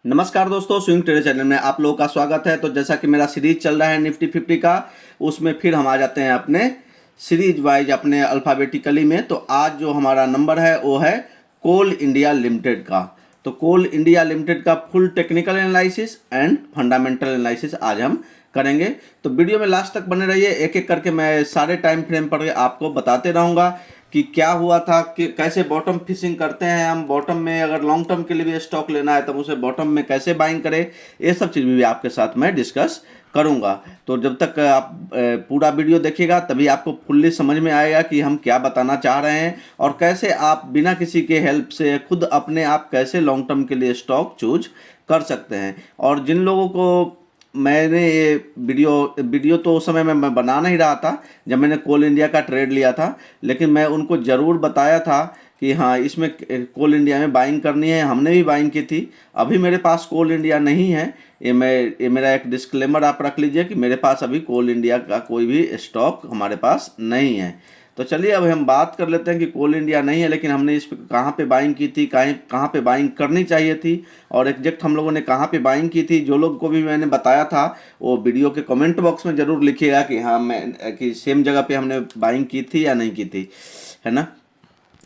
नमस्कार दोस्तों, swing trader channel में आप लोगों का स्वागत है। तो जैसा कि मेरा सीरीज चल रहा है निफ्टी 50 का, उसमें फिर हम आ जाते हैं अपने सीरीज वाइज अपने अल्फ़ाबेटिकली में। तो आज जो हमारा नंबर है वो है कोल इंडिया लिमिटेड का। तो कोल इंडिया लिमिटेड का full technical analysis and fundamental analysis आज हम करेंगे। तो वीडियो में लास्ट तक बने रहिए, एक एक करके मैं सारे टाइम फ्रेम पर आपको बताते रहूँगा कि क्या हुआ था, कि कैसे बॉटम फिशिंग करते हैं हम। बॉटम में अगर लॉन्ग टर्म के लिए भी स्टॉक लेना है तब उसे बॉटम में कैसे बाइंग करें, ये सब चीज़ भी आपके साथ मैं डिस्कस करूंगा। तो जब तक आप पूरा वीडियो देखिएगा तभी आपको फुल्ली समझ में आएगा कि हम क्या बताना चाह रहे हैं और कैसे आप बिना किसी के हेल्प से खुद अपने आप कैसे लॉन्ग टर्म के लिए स्टॉक चूज कर सकते हैं। और जिन लोगों को मैंने ये वीडियो तो उस समय मैं बना नहीं रहा था जब मैंने कोल इंडिया का ट्रेड लिया था, लेकिन मैं उनको ज़रूर बताया था कि हाँ, इसमें कोल इंडिया में बाइंग करनी है। हमने भी बाइंग की थी। अभी मेरे पास कोल इंडिया नहीं है, ये मेरा एक डिस्क्लेमर आप रख लीजिए कि मेरे पास अभी कोल इंडिया का कोई भी स्टॉक हमारे पास नहीं है। तो चलिए अब हम बात कर लेते हैं कि कोल इंडिया नहीं है, लेकिन हमने इस पे कहाँ पे बाइंग की थी, कहाँ पे बाइंग करनी चाहिए थी और एग्जैक्ट हम लोगों ने कहाँ पे बाइंग की थी। जो लोग को भी मैंने बताया था वो वीडियो के कमेंट बॉक्स में ज़रूर लिखिएगा कि हाँ, मैं कि सेम जगह पे हमने बाइंग की थी या नहीं की थी, है ना।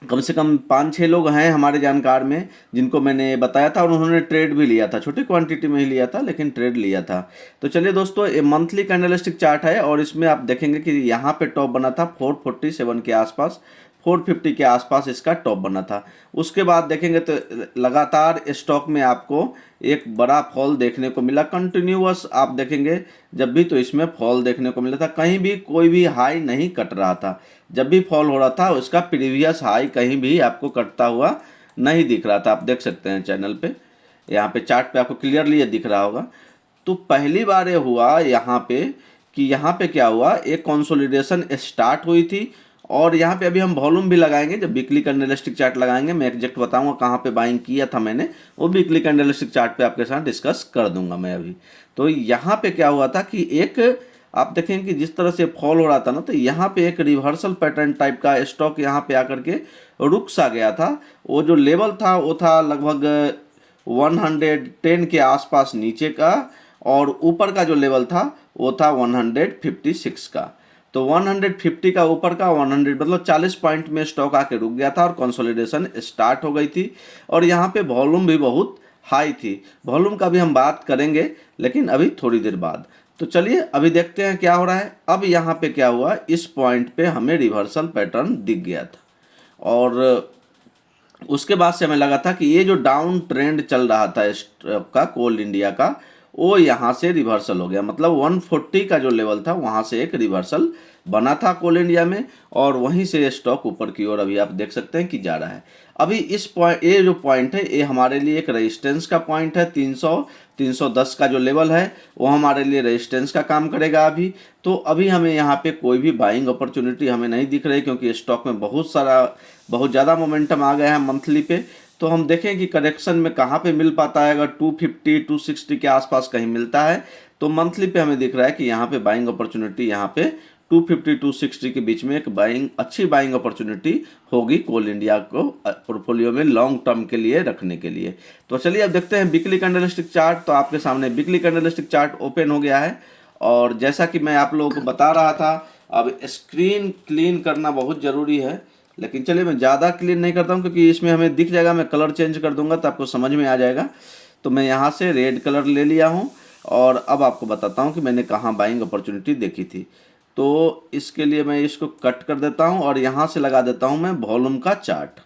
कम से कम 5-6 लोग हैं हमारे जानकार में जिनको मैंने बताया था और उन्होंने ट्रेड भी लिया था। छोटी क्वांटिटी में ही लिया था लेकिन ट्रेड लिया था। तो चलिए दोस्तों, ये मंथली कैंडलस्टिक चार्ट है और इसमें आप देखेंगे कि यहाँ पे टॉप बना था 447 के आसपास, 450 के आसपास इसका टॉप बना था। उसके बाद देखेंगे तो लगातार स्टॉक में आपको एक बड़ा फॉल देखने को मिला। कंटिन्यूअस आप देखेंगे जब भी तो इसमें फॉल देखने को मिला था, कहीं भी कोई भी हाई नहीं कट रहा था। जब भी फॉल हो रहा था उसका प्रीवियस हाई कहीं भी आपको कटता हुआ नहीं दिख रहा था। आप देख सकते हैं चैनल पे, यहाँ पे चार्ट पे आपको क्लियरली ये दिख रहा होगा। तो पहली बार ये हुआ यहाँ पे कि यहाँ पे क्या हुआ, एक कंसोलिडेशन स्टार्ट हुई थी और यहाँ पे अभी हम वॉल्यूम भी लगाएंगे। जब वीकली कैंडलस्टिक चार्ट लगाएंगे मैं एग्जैक्ट बताऊंगा कहाँ पे बाइंग किया था मैंने, वो वीकली कैंडलस्टिक चार्ट पे आपके साथ डिस्कस कर दूंगा मैं अभी। तो यहाँ पे क्या हुआ था कि एक आप देखें कि जिस तरह से फॉल हो रहा था ना, तो यहाँ पे एक रिवर्सल पैटर्न टाइप का स्टॉक यहाँ पे आकर के रुक सा गया था। वो जो लेवल था वो था लगभग 110 के आसपास नीचे का और ऊपर का जो लेवल था वो था 156 का। तो 150 का ऊपर का 100 मतलब 40 पॉइंट में स्टॉक आके रुक गया था और कंसोलिडेशन स्टार्ट हो गई थी। और यहाँ पे वॉल्यूम भी बहुत हाई थी। वॉल्यूम का भी हम बात करेंगे लेकिन अभी थोड़ी देर बाद। तो चलिए अभी देखते हैं क्या हो रहा है। अब यहाँ पे क्या हुआ, इस पॉइंट पे हमें रिवर्सल पैटर्न दिख गया था और उसके बाद से हमें लगा था कि ये जो डाउन ट्रेंड चल रहा था स्टॉक का, कोल इंडिया का, वो यहाँ से रिवर्सल हो गया। मतलब 140 का जो लेवल था वहाँ से एक रिवर्सल बना था कोल इंडिया में और वहीं से स्टॉक ऊपर की ओर अभी आप देख सकते हैं कि जा रहा है। अभी इस पॉइंट, ये जो पॉइंट है ये हमारे लिए एक रेजिस्टेंस का पॉइंट है। 310 का जो लेवल है वो हमारे लिए रेजिस्टेंस का काम करेगा अभी। तो अभी हमें यहाँ पे कोई भी बाइंग अपॉर्चुनिटी हमें नहीं दिख रही क्योंकि स्टॉक में बहुत ज़्यादा मोमेंटम आ गया है मंथली पे। तो हम देखें कि करेक्शन में कहाँ पे मिल पाता है। अगर 250 260 के आसपास कहीं मिलता है तो मंथली पे हमें दिख रहा है कि यहाँ पे बाइंग अपॉर्चुनिटी यहाँ पे 250 260 के बीच में एक अच्छी बाइंग अपॉर्चुनिटी होगी कोल इंडिया को पोर्टफोलियो में लॉन्ग टर्म के लिए रखने के लिए। तो चलिए अब देखते हैं वीकली कैंडलस्टिक चार्ट। तो आपके सामने वीकली कैंडलस्टिक चार्ट ओपन हो गया है और जैसा कि मैं आप लोगों को बता रहा था, अब स्क्रीन क्लीन करना बहुत ज़रूरी है। लेकिन चलिए मैं ज़्यादा क्लीन नहीं करता हूँ क्योंकि इसमें हमें दिख जाएगा। मैं कलर चेंज कर दूंगा तो आपको समझ में आ जाएगा। तो मैं यहाँ से रेड कलर ले लिया हूँ और अब आपको बताता हूँ कि मैंने कहाँ बाइंग अपॉर्चुनिटी देखी थी। तो इसके लिए मैं इसको कट कर देता हूँ और यहाँ से लगा देता हूँ मैं वॉल्यूम का चार्ट।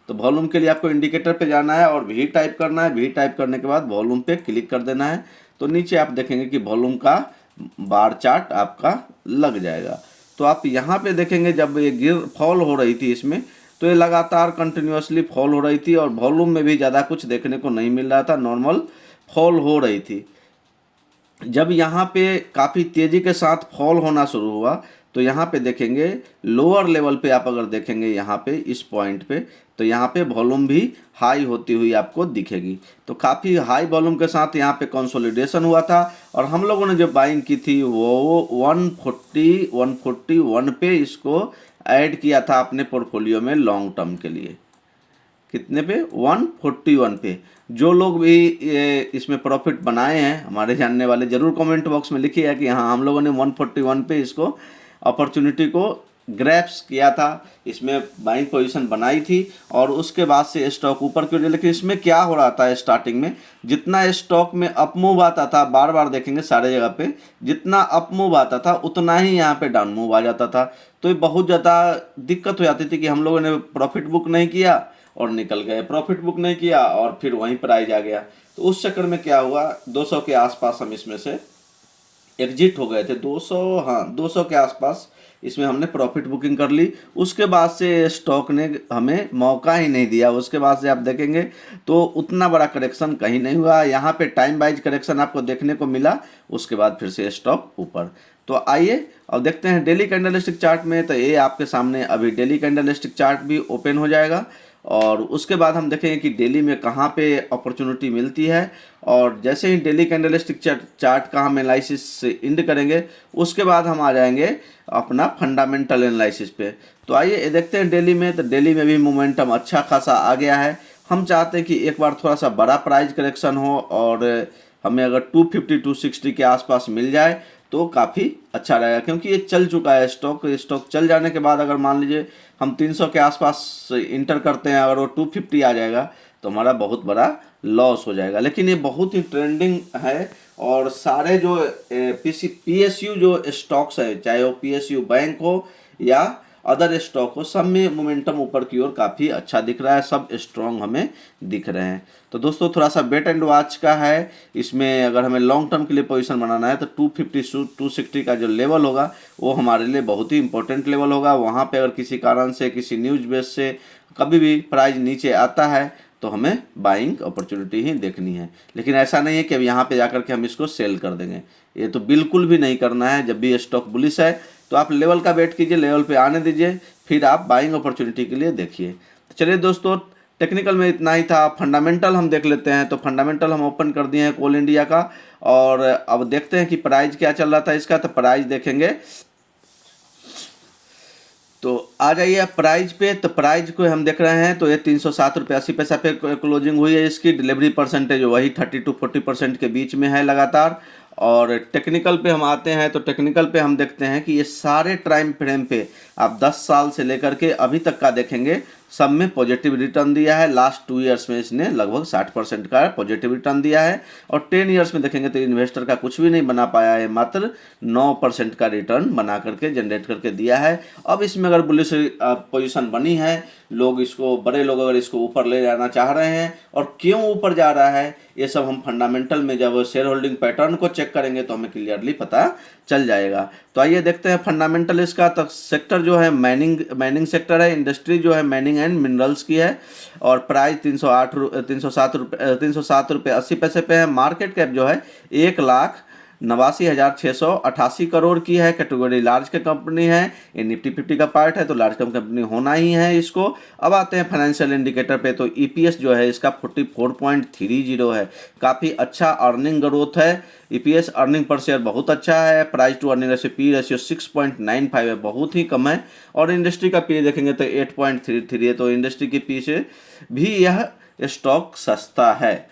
तो वॉल्यूम के लिए आपको इंडिकेटर पे जाना है और वी टाइप करना है। वी टाइप करने के बाद वॉल्यूम पे क्लिक कर देना है। तो नीचे आप देखेंगे कि वॉल्यूम का बार चार्ट आपका लग जाएगा। तो आप यहाँ पे देखेंगे जब ये फॉल हो रही थी इसमें, तो ये लगातार कंटिन्यूसली फॉल हो रही थी और वॉल्यूम में भी ज़्यादा कुछ देखने को नहीं मिल रहा था, नॉर्मल फॉल हो रही थी। जब यहाँ पे काफ़ी तेज़ी के साथ फॉल होना शुरू हुआ तो यहाँ पे देखेंगे लोअर लेवल पे, आप अगर देखेंगे यहाँ पे इस पॉइंट पे, तो यहाँ पे वॉल्यूम भी हाई होती हुई आपको दिखेगी। तो काफ़ी हाई वॉल्यूम के साथ यहाँ पे कंसोलिडेशन हुआ था और हम लोगों ने जो बाइंग की थी वो 141 पे इसको ऐड किया था अपने पोर्टफोलियो में लॉन्ग टर्म के लिए। कितने पे? 141 पे। जो लोग भी ये इसमें प्रॉफिट बनाए हैं हमारे जानने वाले, ज़रूर कमेंट बॉक्स में लिखिएगा कि हाँ हम लोगों ने 141 पे इसको अपॉर्चुनिटी को ग्रैप्स किया था, इसमें बाइंग पोजीशन बनाई थी और उसके बाद से स्टॉक ऊपर क्यों गया। लेकिन इसमें क्या हो रहा था स्टार्टिंग में, जितना स्टॉक में अप मूव आता था, बार बार देखेंगे सारे जगह पे, जितना अप मूव आता था उतना ही यहाँ पे डाउन मूव आ जाता था। तो ये बहुत ज़्यादा दिक्कत हो जाती थी कि हम लोगों ने प्रॉफिट बुक नहीं किया और निकल गए, प्रॉफिट बुक नहीं किया और फिर वहीं प्राइस आ गया। तो उस चक्कर में क्या हुआ, 200 के आसपास हम इसमें से एग्जिट हो गए थे, 200, हाँ 200 के आसपास इसमें हमने प्रॉफिट बुकिंग कर ली। उसके बाद से स्टॉक ने हमें मौका ही नहीं दिया। उसके बाद से आप देखेंगे तो उतना बड़ा करेक्शन कहीं नहीं हुआ, यहाँ पे टाइम वाइज करेक्शन आपको देखने को मिला, उसके बाद फिर से स्टॉक ऊपर। तो आइए अब देखते हैं डेली कैंडलस्टिक चार्ट में। तो ये आपके सामने अभी डेली कैंडलस्टिक चार्ट भी ओपन हो जाएगा और उसके बाद हम देखेंगे कि डेली में कहाँ पे अपॉर्चुनिटी मिलती है। और जैसे ही डेली कैंडलस्टिक चार्ट का हम एनालिसिस से इंड करेंगे उसके बाद हम आ जाएंगे अपना फंडामेंटल एनालिसिस पे। तो आइए ये देखते हैं डेली में। तो डेली में भी मोमेंटम अच्छा खासा आ गया है। हम चाहते हैं कि एक बार थोड़ा सा बड़ा प्राइस करेक्शन हो और हमें अगर 250 260 के आसपास मिल जाए तो काफ़ी अच्छा रहेगा, क्योंकि ये चल चुका है स्टॉक चल जाने के बाद अगर मान लीजिए हम 300 के आसपास इंटर करते हैं, अगर वो 250 आ जाएगा तो हमारा बहुत बड़ा लॉस हो जाएगा। लेकिन ये बहुत ही ट्रेंडिंग है और सारे जो PSU जो स्टॉक्स है, चाहे वो PSU बैंक हो या अदर स्टॉक हो, सब में मोमेंटम ऊपर की ओर काफ़ी अच्छा दिख रहा है, सब स्ट्रॉन्ग हमें दिख रहे हैं। तो दोस्तों थोड़ा सा वेट एंड वॉच का है, इसमें अगर हमें लॉन्ग टर्म के लिए पोजीशन बनाना है तो 250 260 का जो लेवल होगा वो हमारे लिए बहुत ही इंपॉर्टेंट लेवल होगा। वहाँ पे अगर किसी कारण से, किसी न्यूज बेस से कभी भी प्राइस नीचे आता है तो हमें बाइंग अपॉर्चुनिटी ही देखनी है। लेकिन ऐसा नहीं है कि अब यहाँ पे जाकर के हम इसको सेल कर देंगे, ये तो बिल्कुल भी नहीं करना है। जब भी स्टॉक बुलिश है तो आप लेवल का वेट कीजिए, लेवल पे आने दीजिए, फिर आप बाइंग अपॉर्चुनिटी के लिए देखिए। तो चलिए दोस्तों, टेक्निकल में इतना ही था। फंडामेंटल हम देख लेते हैं। तो फंडामेंटल हम ओपन कर दिए हैं कोल इंडिया का और अब देखते हैं कि प्राइस क्या चल रहा था इसका। तो प्राइस देखेंगे तो आ जाइए आप प्राइस पे। तो प्राइस को हम देख रहे हैं तो ये 307 रुपये 80 पैसा पे क्लोजिंग हुई है। इसकी डिलीवरी परसेंटेज वही 30 to 40% के बीच में है लगातार। और टेक्निकल पे हम आते हैं तो टेक्निकल पे हम देखते हैं कि ये सारे टाइम फ्रेम पे आप 10 साल से लेकर के अभी तक का देखेंगे, सब में पॉजिटिव रिटर्न दिया है। लास्ट 2 ईयर्स में इसने लगभग 60% का पॉजिटिव रिटर्न दिया है और 10 ईयर्स में देखेंगे तो इन्वेस्टर का कुछ भी नहीं बना पाया है, मात्र 9% का रिटर्न बना करके जनरेट करके दिया है। अब इसमें अगर बुलिश पोजीशन बनी है, लोग इसको, बड़े लोग अगर इसको ऊपर ले जाना चाह रहे हैं और क्यों ऊपर जा रहा है, ये सब हम फंडामेंटल में जब शेयर होल्डिंग पैटर्न को चेक करेंगे तो हमें क्लियरली पता चल जाएगा। तो आइए देखते हैं फंडामेंटल इसका। तो सेक्टर जो है माइनिंग सेक्टर है, इंडस्ट्री जो है माइनिंग एंड मिनरल्स की है और प्राइस 307 रुपये 80 पैसे पे है। मार्केट कैप जो है 1,89,688 करोड़ की है। कैटेगरी लार्ज की कंपनी है, ये निफ्टी 50 का पार्ट है तो लार्ज कंपनी होना ही है इसको। अब आते हैं फाइनेंशियल इंडिकेटर पे। तो EPS जो है इसका 44.30 है, काफ़ी अच्छा अर्निंग ग्रोथ है। EPS अर्निंग पर शेयर बहुत अच्छा है। Price to earning ratio P ratio 6.95 है, बहुत ही कम है। और इंडस्ट्री का P देखेंगे तो 8.33 है, तो इंडस्ट्री की P से भी यह स्टॉक सस्ता है।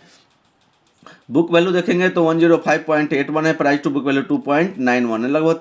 बुक वैल्यू देखेंगे तो 105.81 है, प्राइस टू बुक वैल्यू 2.91 है, लगभग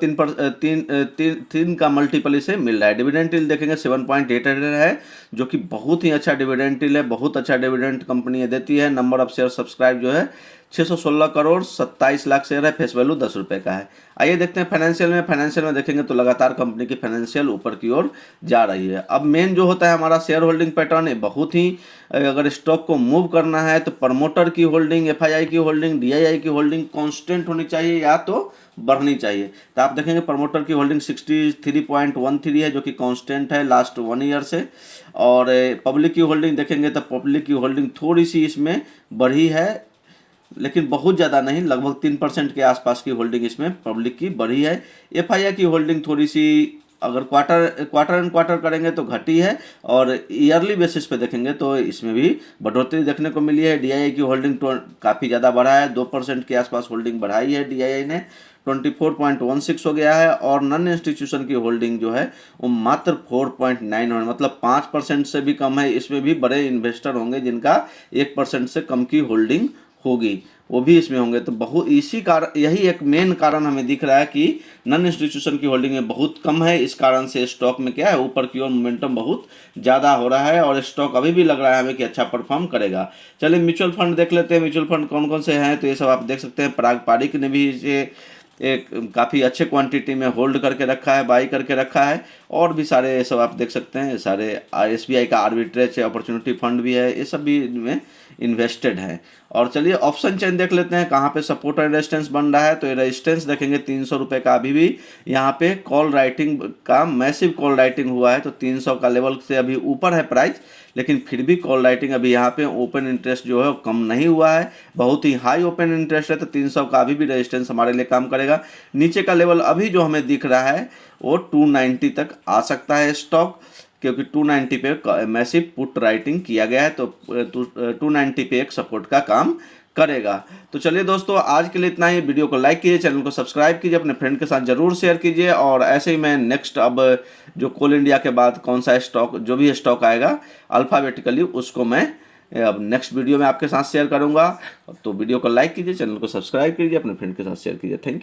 3 का मल्टीपल इसे मिल रहा है। डिविडेंड टिल देखेंगे 7.88 है, जो कि बहुत ही अच्छा डिविडेंड टिल है, बहुत अच्छा डिविडेंड कंपनी ये देती है। नंबर ऑफ शेयर सब्सक्राइब जो है 616 करोड़ 27 लाख शेयर है, फेस वैल्यू 10 रुपये का है। आइए देखते हैं फाइनेंशियल में। फाइनेंशियल में देखेंगे तो लगातार कंपनी की फाइनेंशियल ऊपर की ओर जा रही है। अब मेन जो होता है हमारा शेयर होल्डिंग पैटर्न, बहुत ही, अगर स्टॉक को मूव करना है तो प्रमोटर की होल्डिंग, FII की होल्डिंग, DII की होल्डिंग कांस्टेंट होनी चाहिए या तो बढ़नी चाहिए। तो आप देखेंगे प्रमोटर की होल्डिंग 63.13 है, जो कि कांस्टेंट है लास्ट 1 ईयर से। और पब्लिक की होल्डिंग देखेंगे तो पब्लिक की होल्डिंग थोड़ी सी इसमें बढ़ी है, लेकिन बहुत ज़्यादा नहीं, लगभग 3% के आसपास की होल्डिंग इसमें पब्लिक की बढ़ी है। FII की होल्डिंग थोड़ी सी अगर क्वार्टर एंड क्वार्टर करेंगे तो घटी है, और ईयरली बेसिस पे देखेंगे तो इसमें भी बढ़ोतरी देखने को मिली है। DII की होल्डिंग काफ़ी ज़्यादा बढ़ा है, 2% के आसपास होल्डिंग बढ़ाई है DII ने, 24.16 हो गया है। और नॉन इंस्टीट्यूशन की होल्डिंग जो है वो मात्र 4.9 है, मतलब 5% से भी कम है। इसमें भी बड़े इन्वेस्टर होंगे जिनका 1% से कम की होल्डिंग होगी, वो भी इसमें होंगे। तो बहुत इसी कारण, यही एक मेन कारण हमें दिख रहा है कि नॉन इंस्टीट्यूशन की होल्डिंग में बहुत कम है। इस कारण से स्टॉक में क्या है, ऊपर की ओर मोमेंटम बहुत ज़्यादा हो रहा है, और स्टॉक अभी भी लग रहा है हमें कि अच्छा परफॉर्म करेगा। चलिए म्यूचुअल फंड देख लेते हैं, म्यूचुअल फंड कौन कौन से हैं। तो ये सब आप देख सकते हैं, पारस्परिक ने भी इसे एक काफ़ी अच्छे क्वांटिटी में होल्ड करके रखा है, बाई करके रखा है। और भी सारे सब आप देख सकते हैं, सारे SBI का आर्बिट्रेज अपॉर्चुनिटी फंड भी है, ये सब भी इनमें इन्वेस्टेड है। और चलिए ऑप्शन चेन देख लेते हैं, कहाँ पे सपोर्ट और रेजिस्टेंस बन रहा है। तो ये रेजिस्टेंस देखेंगे 300 रुपये का, अभी भी यहाँ पे कॉल राइटिंग का मैसिव कॉल राइटिंग हुआ है। तो 300 का लेवल से अभी ऊपर है प्राइस, लेकिन फिर भी कॉल राइटिंग अभी यहाँ पे ओपन इंटरेस्ट जो है वो कम नहीं हुआ है, बहुत ही हाई ओपन इंटरेस्ट है। तो 300 का अभी भी रेजिस्टेंस हमारे लिए काम करेगा। नीचे का लेवल अभी जो हमें दिख रहा है वो 290 तक आ सकता है स्टॉक, क्योंकि 290 पे मैसिव पुट राइटिंग किया गया है। तो 290 पे एक सपोर्ट का काम करेगा। तो चलिए दोस्तों, आज के लिए इतना ही। वीडियो को लाइक कीजिए, चैनल को सब्सक्राइब कीजिए, अपने फ्रेंड के साथ जरूर शेयर कीजिए। और ऐसे ही मैं नेक्स्ट अब जो कोल इंडिया के बाद कौन सा स्टॉक, जो भी स्टॉक आएगा अल्फ़ाबेटिकली, उसको मैं अब नेक्स्ट वीडियो में आपके साथ शेयर करूंगा। तो वीडियो को लाइक कीजिए, चैनल को सब्सक्राइब कीजिए, अपने फ्रेंड के साथ शेयर कीजिए। Thank you.